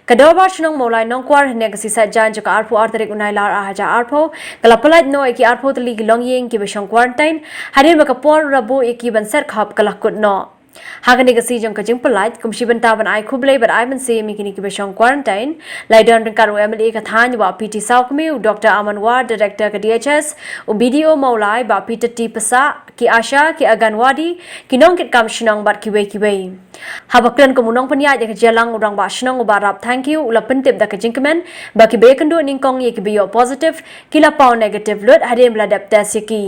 Kadorbar Shong Mawlai Nongkwar negasi sajan jaka arpo arterik unai lar ahaja arpo kala Pyllait Noh iki arpo Tylli gilong Iing Kiba Shong quarantine hadir makapor rabu iki banser khap kala kut no hagan negasi jong kajing Pyllait kumshi bantaban ai kublai bar ai manse mikini Kiba Shong quarantine laidan ringkaru MLA kathan wa PT Saukmi Dr. Amanwar Director ke DHS u BDO Mawlai ba PT Pasa ki Asha ki Aganwadi ki nongkit kam shnong bat kiwe habaklan kumunong panya de jalang urang ba shnong ubarap thank you ula pentip da kajingkemen ba ki bekendo ningkong ye ki bio positive kila pau negative lut hadem la dap test ki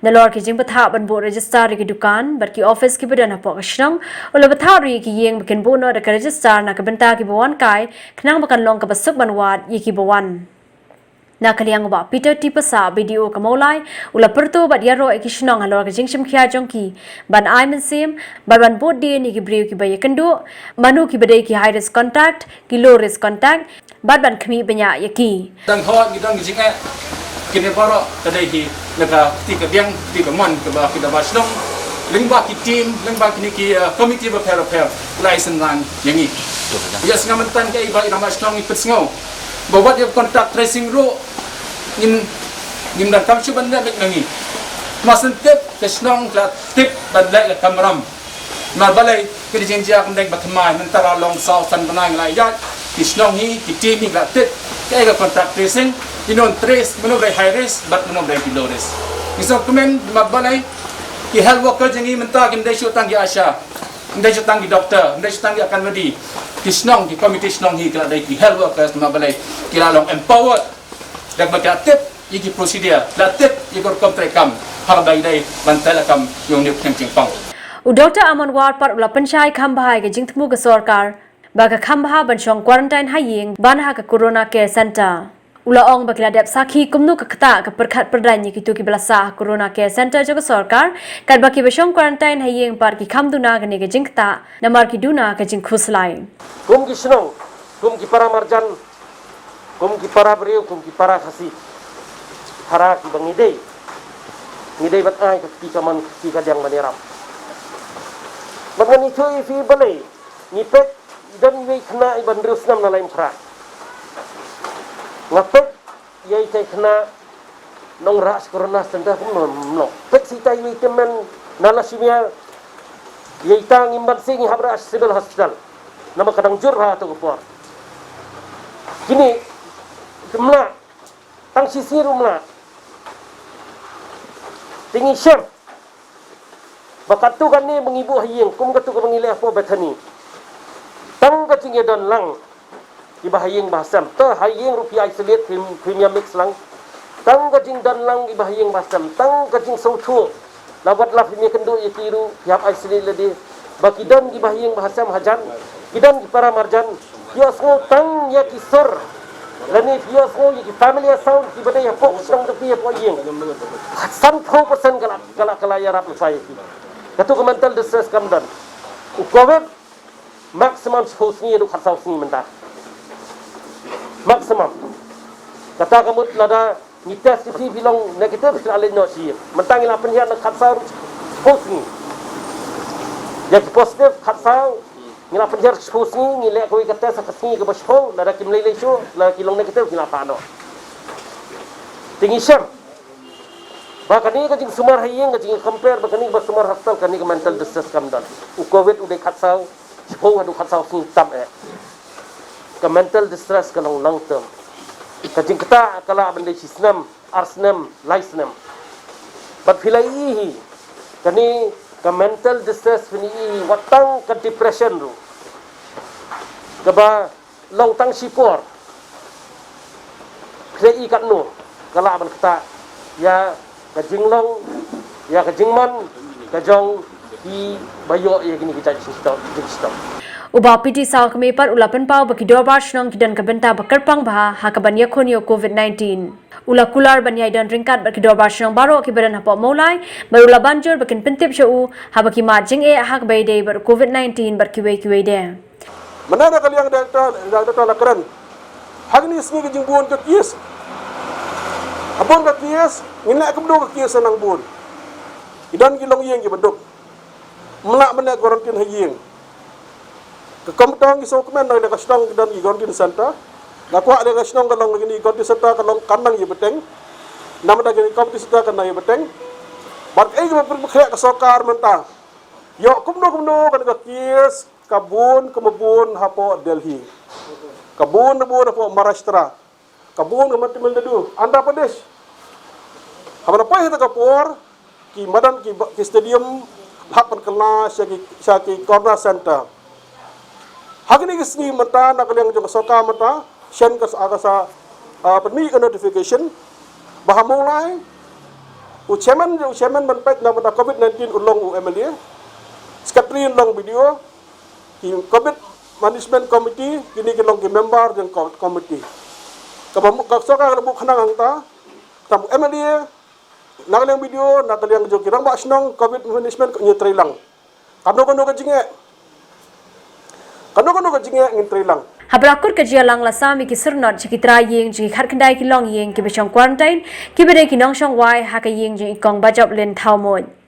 nalor ki jing patha ban bo register ki dukan bar ki office ki badan hapo shnong ula patha ri ki yeng bikin bo no da register na ka benta ki bawan kai khnang bakan long ka basuk banwat ye ki bawan na kaliang ba Peter Tipasa video ka Mawlai ula perto bat yaro ekishnong halor ka jingshim khia jongki ban ai mensim ban bod de ni ki brew ki baye kendo manu ki badai ki high risk contact ki low risk contact ban khmi banya yaki dan khawa gidang jinga kini paro kadai ki naga ti ka biang ti ka mon ka ba ki da basnong lingba ki team lingba ki ni ki committee ba pair license lan yangi ya singamantan ka iba ina basnong ipetsngau bawa dia contact tracing ro nim dan kam chuban dak nangi masen tip kesnong la tip badlai la kamram mar balai ke jenja kam dek batmai mentara long south san banai lai ya kesnong hi ki team ni la tip ke ga contact tracing inon trace meno dai high risk but meno dai low risk iso komen mar balai ki health worker jengi menta kim dai shu tang ki asha ndai shu tang ki doctor ndai shu tang ki akan medi kisnong ki committee snong hi kala dai ki health workers ma balai kila long empowered dak baca tip iki procedure la tip ikor kontrakam har dai dai bantal kam yong ni kheng pang u Dr. Amanwar par ula panchai khambhai ke jingthmu ka sarkar ba ka khambha ban shong quarantine haying ban ha ka corona care center ula ong bakila dep sakhi kumnu ka khata ka perkhat perdai ni kitu ki balasa corona care center jo ka sarkar kat baki bashong quarantine haying par ki khamduna ka ne ke jingta namar ki duna ka jing khuslai kum ki snong kum ki para marjan kum ki para beriu kum ki para khasi hara ki ngidei bat ai ki kaman ki ka jang maneram bangani chui fi balai ni pek dan we khna iban rusnam na laim khra ngapek yai tai khna nong ras corona senda kum no pek si tai we temen nala simia yai tang imban sing habra civil hospital nama kadang jurha tu kupor kini jumlah tang sisi rumla tinggi syam bakat tu kan ni mengibu haying kum katu ka mengilih apa betani tang ka tinggi don lang iba haying basam to haying rupiah isolate premium mix lang tang ka jing don lang iba haying basam tang ka jing sautu lawat la premium kendo ikiru tiap isolate ledi baki don iba haying basam hajan kidan ki para marjan kiosgo tang ya kisor lani kiosgo ki family sound ki badai ya pok song de pi po yeng san thau persen kala ya rap sai ki katu ko mental distress kam dan u covid maximum hosni du khasaw sni menta maximum kata kamut lada ni test ki bilong negative ale no si mentang ila penhian khasaw hosni ya ki positive khasaw ngila penjar expose ni ngile ko ikata sa kasni ke basho la kim lele sho la kilong negatif ngila pano tingi syam bakani ka jing sumar hayeng ka jing compare bakani ba sumar hospital kani ka mental distress kam dan u covid ude khatsaw sho adu khatsaw sing tam ka mental distress ka long term ka jing kata kala bande sisnam arsnam licenam but filai kani ka mental distress ni watang ka depression ru kaba long tang sipor krei kat no kala ban kata ya ka jinglong ya ka jingman ka jong ki bayo ye gini kita sistem uba piti salkme par ulapan pau baki dorbar shnong kidan ka benta bakar pang bha ha ka banya khonyo covid-19 ula kular banyai dan ringkat baki dorbar shnong baro ki badan hapo Mawlai barula banjur bakin pentip shu ha baki ma jing e hak bai de bar covid-19 bar kiwe de mana kali yang data lakaran hagni ismi ke jingbuan ke kies abon ke kies ngina ke bdo ke kies nang bun idan gilong yeng ki bedok melak mena quarantine hayeng Kekomtang iso kemen na kasnong dan igon din santa. Nakwa ada kasnong kalong lagi igon din santa kalong kanang ye beteng. Nama dah gini kompetisi santa kanang ye beteng. Bar ai ga berkhya kasokar mentang. Yo kumno kan ka kies kabun kemebun hapo Delhi. Kabun hapo Maharashtra. Kabun Tamil Nadu, Andhra Pradesh. Hamana pa hita kapor ki madan ki stadium hapan kala syaki corner center. Hagini kisni mata nak yang jong soka mata shen kas agasa peni notification bah mulai chairman menpek na mata COVID-19 ulong UMLA sekretari long video ki COVID management committee kini ki long ki member dan committee kamu soka lebu khanang angta tamu MLA nagalang video nagalang jong kirang basnong COVID management nyetri lang kanu ka jinge ngintri lang. Habrakur ka jialang lasami ki surnot chikitra yeng ji kharkhandai ki long yeng ki bechong quarantine ki bere ki nongshong wai ha ka yeng ji ikong bajop len thawmon.